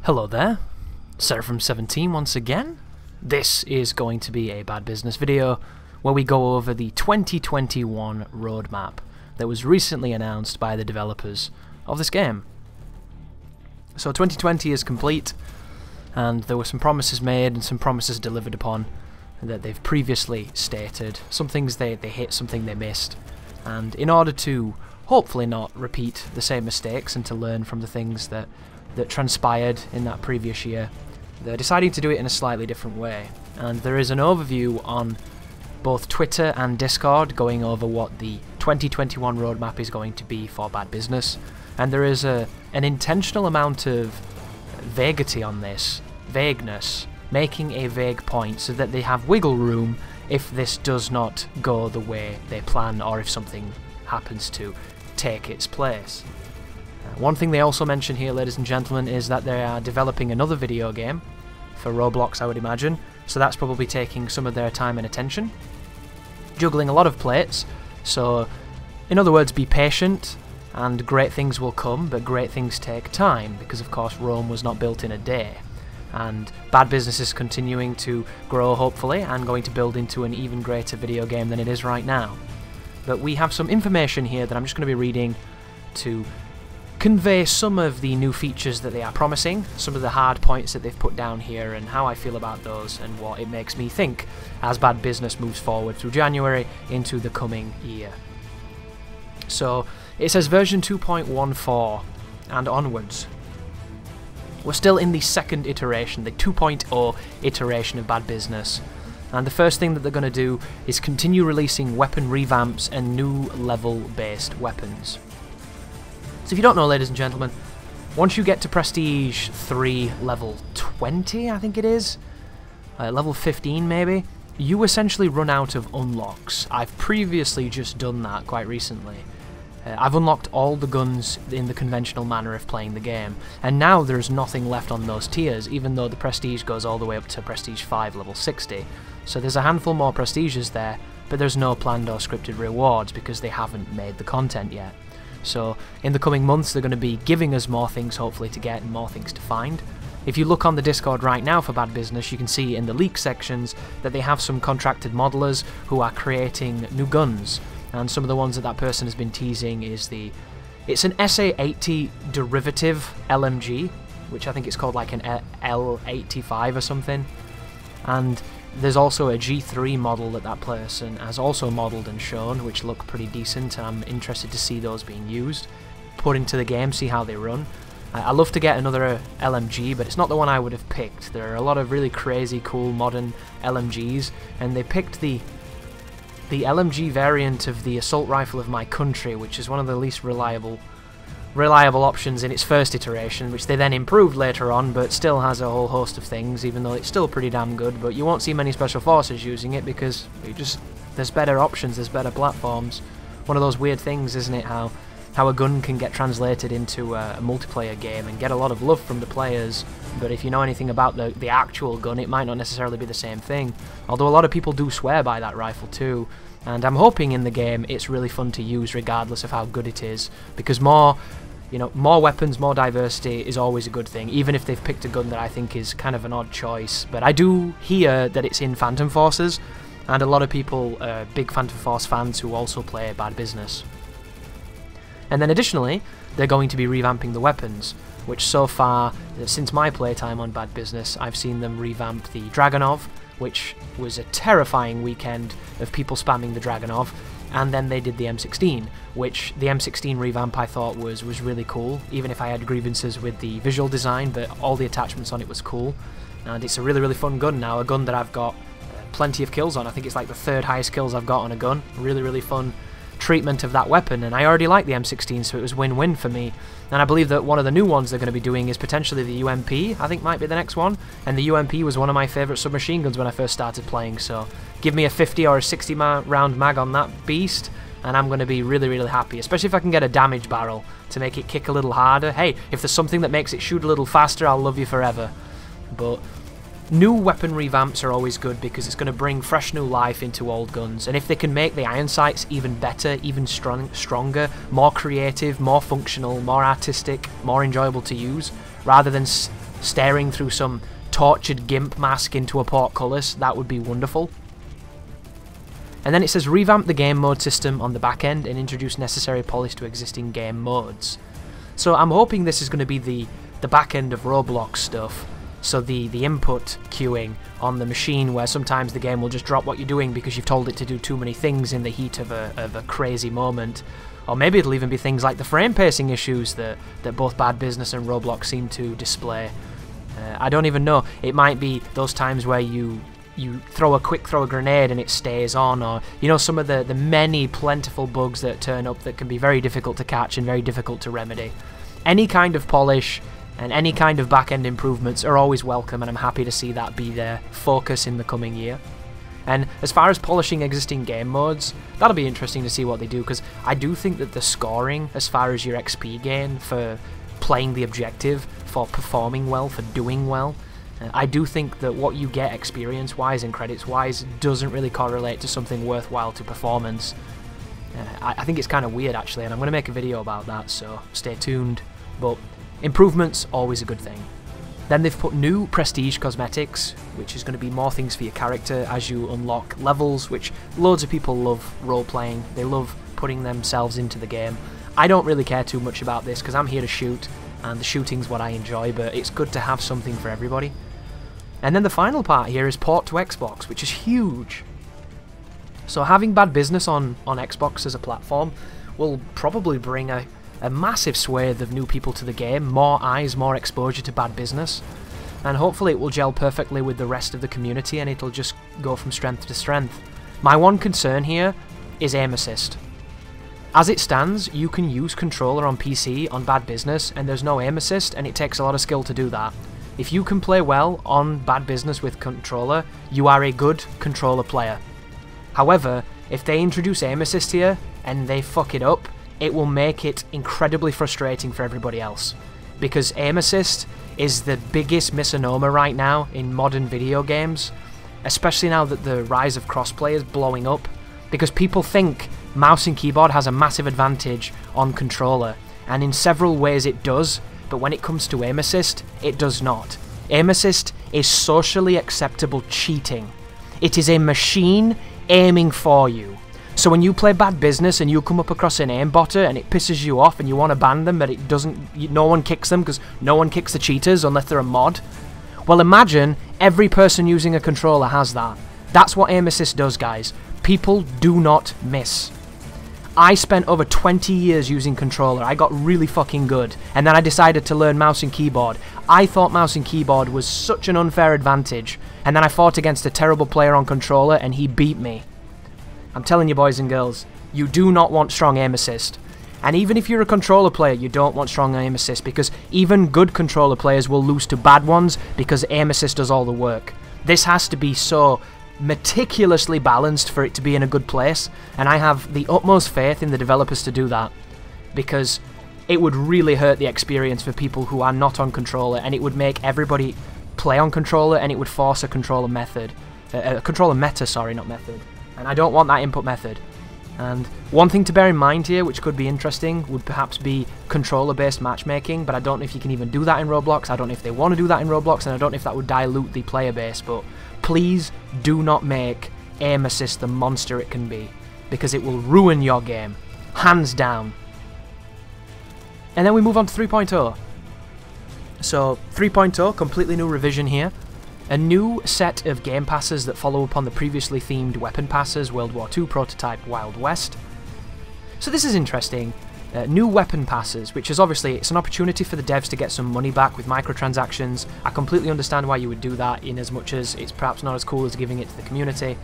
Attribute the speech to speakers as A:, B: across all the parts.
A: Hello there, Seraphim17 once again. This is going to be a bad business video where we go over the 2021 roadmap that was recently announced by the developers of this game. So 2020 is complete, and there were some promises made and some promises delivered upon that they've previously stated. Some things they hit, something they missed, and in order to hopefully not repeat the same mistakes and to learn from the things that transpired in that previous year, they're deciding to do it in a slightly different way. And there is an overview on both Twitter and Discord going over what the 2021 roadmap is going to be for Bad Business, and there is an intentional amount of vaguity on this, vagueness, making a vague point so that they have wiggle room if this does not go the way they plan or if something happens to take its place. One thing they also mention here, ladies and gentlemen, is that they are developing another video game for Roblox, I would imagine, so that's probably taking some of their time and attention. Juggling a lot of plates, so in other words, be patient and great things will come, but great things take time, because of course Rome was not built in a day. And Bad Business is continuing to grow, hopefully, and going to build into an even greater video game than it is right now. But we have some information here that I'm just going to be reading to convey some of the new features that they are promising, some of the hard points that they've put down here, and how I feel about those and what it makes me think as Bad Business moves forward through January into the coming year. So it says version 2.14 and onwards. We're still in the second iteration, the 2.0 iteration of Bad Business, and the first thing that they're going to do is continue releasing weapon revamps and new level-based weapons. So if you don't know, ladies and gentlemen, once you get to Prestige 3 level 20, I think it is, level 15 maybe, you essentially run out of unlocks. I've previously just done that quite recently. I've unlocked all the guns in the conventional manner of playing the game, and now there's nothing left on those tiers, even though the Prestige goes all the way up to Prestige 5 level 60. So there's a handful more Prestiges there, but there's no planned or scripted rewards because they haven't made the content yet. So in the coming months they're going to be giving us more things hopefully to get and more things to find. If you look on the Discord right now for Bad Business, you can see in the leak sections that they have some contracted modelers who are creating new guns, and some of the ones that that person has been teasing is it's an SA-80 derivative LMG, which I think it's called like an L85 or something, and there's also a G3 model that that person has also modelled and shown, which look pretty decent, and I'm interested to see those being used, put into the game, see how they run. I love to get another LMG, but it's not the one I would have picked. There are a lot of really crazy, cool, modern LMGs, and they picked the LMG variant of the assault rifle of my country, which is one of the least reliable options in its first iteration, which they then improved later on, but still has a whole host of things, even though it's still pretty damn good. But you won't see many special forces using it because there's better options, there's better platforms. One of those weird things, isn't it, how a gun can get translated into a multiplayer game and get a lot of love from the players, but if you know anything about the actual gun, it might not necessarily be the same thing, although a lot of people do swear by that rifle too. And I'm hoping in the game it's really fun to use regardless of how good it is, because more weapons, more diversity is always a good thing, even if they've picked a gun that I think is kind of an odd choice. But I do hear that it's in Phantom Forces, and a lot of people are big Phantom Force fans who also play Bad Business. And then additionally, they're going to be revamping the weapons, which so far, since my playtime on Bad Business, I've seen them revamp the Dragunov, which was a terrifying weekend of people spamming the Dragunov, and then they did the M16, which the M16 revamp I thought was really cool, even if I had grievances with the visual design, but all the attachments on it was cool, and it's a really fun gun now, a gun that I've got plenty of kills on. I think it's like the third highest kills I've got on a gun. Really fun treatment of that weapon, and I already like the M16, so it was win-win for me. And I believe that one of the new ones they're going to be doing is potentially the UMP, I think might be the next one, and the UMP was one of my favourite submachine guns when I first started playing, so give me a 50 or a 60 round mag on that beast and I'm going to be really happy, especially if I can get a damage barrel to make it kick a little harder. Hey, if there's something that makes it shoot a little faster, I'll love you forever. But new weapon revamps are always good because it's going to bring fresh new life into old guns, and if they can make the iron sights even better, even stronger, more creative, more functional, more artistic, more enjoyable to use, rather than staring through some tortured GIMP mask into a portcullis, that would be wonderful. And then it says revamp the game mode system on the back end and introduce necessary polish to existing game modes. So I'm hoping this is going to be the back end of Roblox stuff. So the input queuing on the machine, where sometimes the game will just drop what you're doing because you've told it to do too many things in the heat of a crazy moment. Or maybe it'll even be things like the frame pacing issues that both Bad Business and Roblox seem to display. I don't even know. It might be those times where you throw a grenade and it stays on, or you know, some of the many plentiful bugs that turn up that can be very difficult to catch and very difficult to remedy. Any kind of polish and any kind of back-end improvements are always welcome, and I'm happy to see that be their focus in the coming year. And as far as polishing existing game modes, that'll be interesting to see what they do, because I do think that the scoring as far as your XP gain for playing the objective, for performing well, for doing well, I do think that what you get experience-wise and credits-wise doesn't really correlate to something worthwhile to performance. I think it's kind of weird, actually, and I'm going to make a video about that, so stay tuned. But improvements, always a good thing. Then they've put new prestige cosmetics, which is going to be more things for your character as you unlock levels, which loads of people love role-playing. They love putting themselves into the game. I don't really care too much about this because I'm here to shoot, and the shooting's what I enjoy, but it's good to have something for everybody. And then the final part here is port to Xbox, which is huge. So having Bad Business on Xbox as a platform will probably bring a massive swathe of new people to the game, more eyes, more exposure to Bad Business, and hopefully it will gel perfectly with the rest of the community and it'll just go from strength to strength. My one concern here is aim assist. As it stands, you can use controller on PC on Bad Business and there's no aim assist, and it takes a lot of skill to do that. If you can play well on Bad Business with controller, you are a good controller player. However, if they introduce aim assist here and they fuck it up, it will make it incredibly frustrating for everybody else. Because aim assist is the biggest misnomer right now in modern video games, especially now that the rise of crossplay is blowing up, because people think mouse and keyboard has a massive advantage on controller, and in several ways it does, but when it comes to aim assist, it does not. Aim assist is socially acceptable cheating. It is a machine aiming for you. So when you play Bad Business and you come up across an aimbotter and it pisses you off and you want to ban them, but it doesn't, no one kicks them because no one kicks the cheaters unless they're a mod. Well, imagine every person using a controller has that. That's what aim assist does, guys. People do not miss. I spent over 20 years using controller. I got really fucking good, and then I decided to learn mouse and keyboard. I thought mouse and keyboard was such an unfair advantage, and then I fought against a terrible player on controller and he beat me. I'm telling you, boys and girls, you do not want strong aim assist. And even if you're a controller player, you don't want strong aim assist, because even good controller players will lose to bad ones because aim assist does all the work. This has to be so meticulously balanced for it to be in a good place, and I have the utmost faith in the developers to do that, because it would really hurt the experience for people who are not on controller, and it would make everybody play on controller, and it would force a controller method. Controller meta, sorry, not method. And I don't want that input method. And one thing to bear in mind here, which could be interesting, would perhaps be controller-based matchmaking, but I don't know if you can even do that in Roblox. I don't know if they want to do that in Roblox, and I don't know if that would dilute the player base, but please do not make aim assist the monster it can be, because it will ruin your game, hands down. And then we move on to 3.0. So 3.0, completely new revision here. A new set of game passes that follow up on the previously themed weapon passes, World War II prototype Wild West. So this is interesting. New weapon passes, which is obviously, it's an opportunity for the devs to get some money back with microtransactions. I completely understand why you would do that, in as much as it's perhaps not as cool as giving it to the community.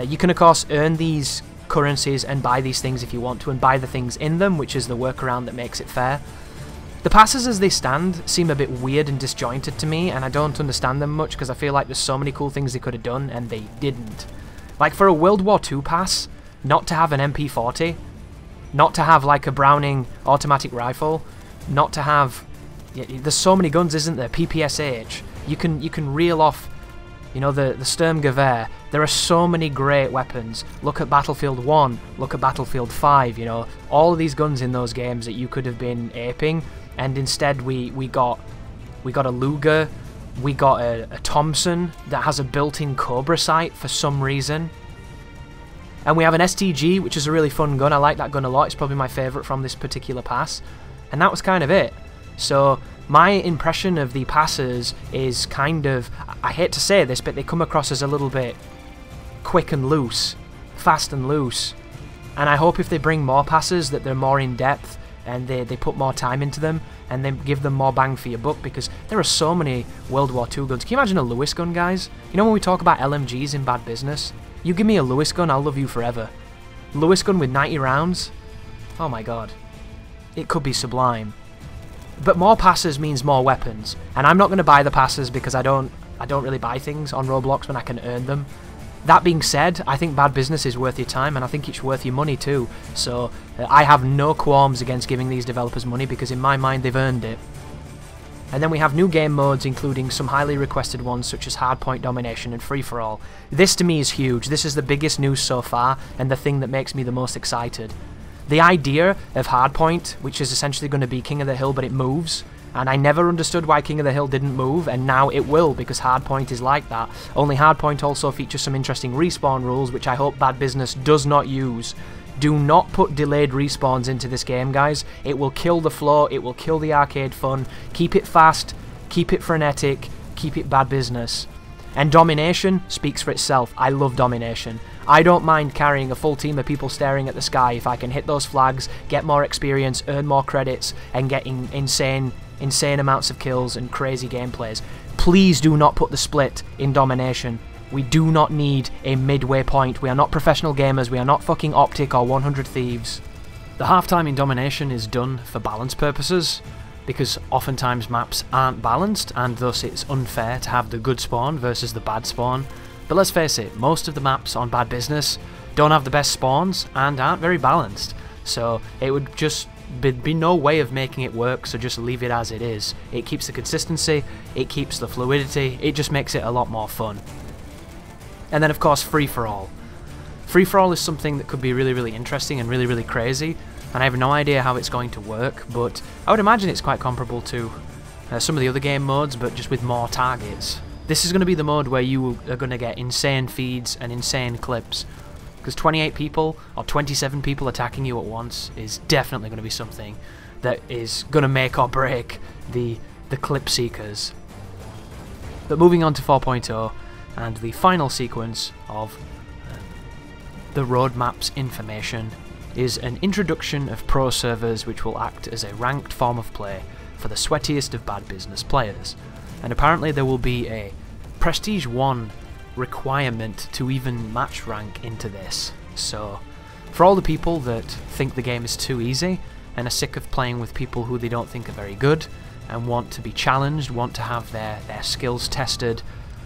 A: You can of course earn these currencies and buy these things if you want to, and buy the things in them, which is the workaround that makes it fair. The passes as they stand seem a bit weird and disjointed to me, and I don't understand them much because I feel like there's so many cool things they could have done and they didn't. Like for a World War II pass, not to have an MP40, not to have like a Browning automatic rifle, not to have... Yeah, there's so many guns, isn't there? PPSH. You can reel off, you know, the Sturmgewehr. There are so many great weapons. Look at Battlefield 1, look at Battlefield 5, you know, all of these guns in those games that you could have been aping, and instead we got we got a Luger, we got a Thompson that has a built-in Cobra sight for some reason. And we have an STG, which is a really fun gun. I like that gun a lot. It's probably my favourite from this particular pass. And that was kind of it. So my impression of the passes is kind of, I hate to say this, but they come across as a little bit quick and loose, fast and loose. And I hope if they bring more passes that they're more in depth and they put more time into them and then give them more bang for your buck, because there are so many World War II guns. Can you imagine a Lewis gun, guys? You know when we talk about LMGs in Bad Business? You give me a Lewis gun, I'll love you forever. Lewis gun with 90 rounds? Oh my god. It could be sublime. But more passes means more weapons, and I'm not going to buy the passes because I don't really buy things on Roblox when I can earn them. That being said, I think Bad Business is worth your time, and I think it's worth your money too. So I have no qualms against giving these developers money because in my mind they've earned it. And then we have new game modes, including some highly requested ones such as Hardpoint Domination and Free For All. This to me is huge. This is the biggest news so far and the thing that makes me the most excited. The idea of Hardpoint, which is essentially going to be King of the Hill but it moves, and I never understood why King of the Hill didn't move, and now it will because Hardpoint is like that. Only Hardpoint also features some interesting respawn rules which I hope Bad Business does not use. Do not put delayed respawns into this game, guys. It will kill the flow, it will kill the arcade fun. Keep it fast, keep it frenetic, keep it Bad Business. And Domination speaks for itself. I love Domination. I don't mind carrying a full team of people staring at the sky if I can hit those flags, get more experience, earn more credits, and get insane amounts of kills and crazy gameplays. Please do not put the split in Domination. We do not need a midway point. We are not professional gamers. We are not fucking Optic or 100 Thieves. The halftime in Domination is done for balance purposes, because oftentimes maps aren't balanced and thus it's unfair to have the good spawn versus the bad spawn. But let's face it, most of the maps on Bad Business don't have the best spawns and aren't very balanced. So it would just be no way of making it work, so just leave it as it is. It keeps the consistency, it keeps the fluidity, it just makes it a lot more fun. And then of course Free For All. Free For All is something that could be really, really interesting and really, really crazy, and I have no idea how it's going to work, but I would imagine it's quite comparable to some of the other game modes, but just with more targets. This is going to be the mode where you are going to get insane feeds and insane clips, because 28 people or 27 people attacking you at once is definitely going to be something that is going to make or break the clip seekers. But moving on to 4.0, and the final sequence of the roadmap's information is an introduction of pro servers which will act as a ranked form of play for the sweatiest of Bad Business players. And apparently there will be a Prestige 1 requirement to even match rank into this. So for all the people that think the game is too easy and are sick of playing with people who they don't think are very good and want to be challenged, want to have their skills tested,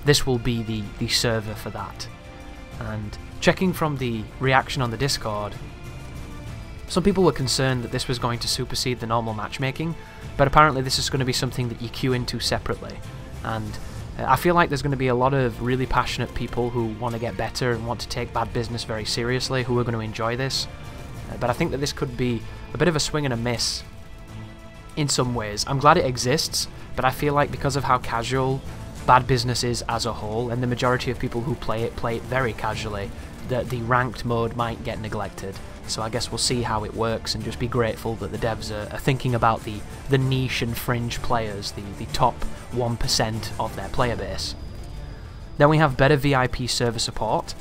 A: this will be the server for that. And checking from the reaction on the Discord, some people were concerned that this was going to supersede the normal matchmaking, but apparently this is going to be something that you queue into separately. And I feel like there's going to be a lot of really passionate people who want to get better and want to take Bad Business very seriously who are going to enjoy this. But I think that this could be a bit of a swing and a miss in some ways. I'm glad it exists, but I feel like because of how casual Bad Business is as a whole, and the majority of people who play it very casually, that the ranked mode might get neglected. So I guess we'll see how it works and just be grateful that the devs are thinking about the niche and fringe players, the top 1% of their player base. Then we have better VIP server support,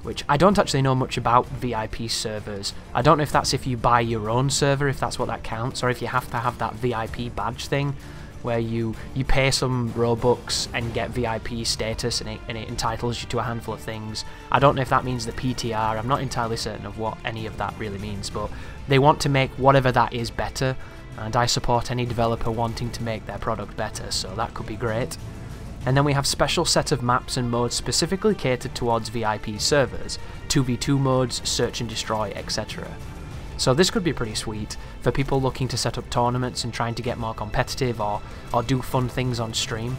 A: which I don't actually know much about VIP servers. I don't know if that's if you buy your own server, if that's what that counts, or if you have to have that VIP badge thing, where you pay some Robux and get VIP status and it entitles you to a handful of things. I don't know if that means the PTR, I'm not entirely certain of what any of that really means, but they want to make whatever that is better, and I support any developer wanting to make their product better, so that could be great. And then we have special set of maps and modes specifically catered towards VIP servers, 2v2 modes, search and destroy, etc. So this could be pretty sweet for people looking to set up tournaments and trying to get more competitive or do fun things on stream.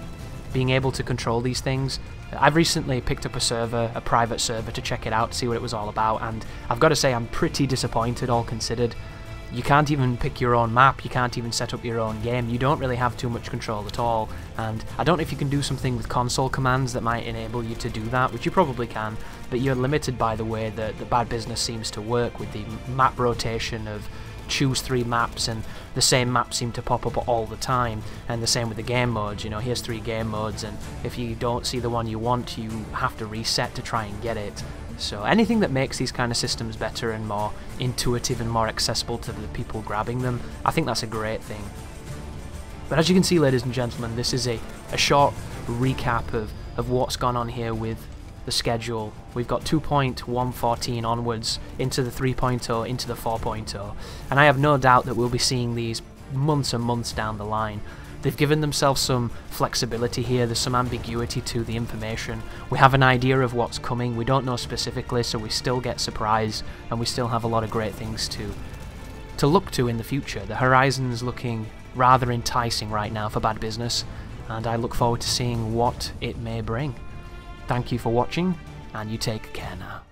A: Being able to control these things. I've recently picked up a server, a private server, to check it out, to see what it was all about, and I've got to say I'm pretty disappointed all considered. You can't even pick your own map, you can't even set up your own game, you don't really have too much control at all, and I don't know if you can do something with console commands that might enable you to do that, which you probably can, but you're limited by the way that the Bad Business seems to work with the map rotation of choose 3 maps, and the same maps seem to pop up all the time, and the same with the game modes. You know, here's 3 game modes, and if you don't see the one you want, you have to reset to try and get it. So anything that makes these kind of systems better and more intuitive and more accessible to the people grabbing them, I think that's a great thing. But as you can see, ladies and gentlemen, this is a short recap of what's gone on here with the schedule. We've got 2.114 onwards into the 3.0, into the 4.0, and I have no doubt that we'll be seeing these months and months down the line. They've given themselves some flexibility here, there's some ambiguity to the information. We have an idea of what's coming, we don't know specifically, so we still get surprised, and we still have a lot of great things to look to in the future. The horizon's looking rather enticing right now for Bad Business, and I look forward to seeing what it may bring. Thank you for watching, and you take care now.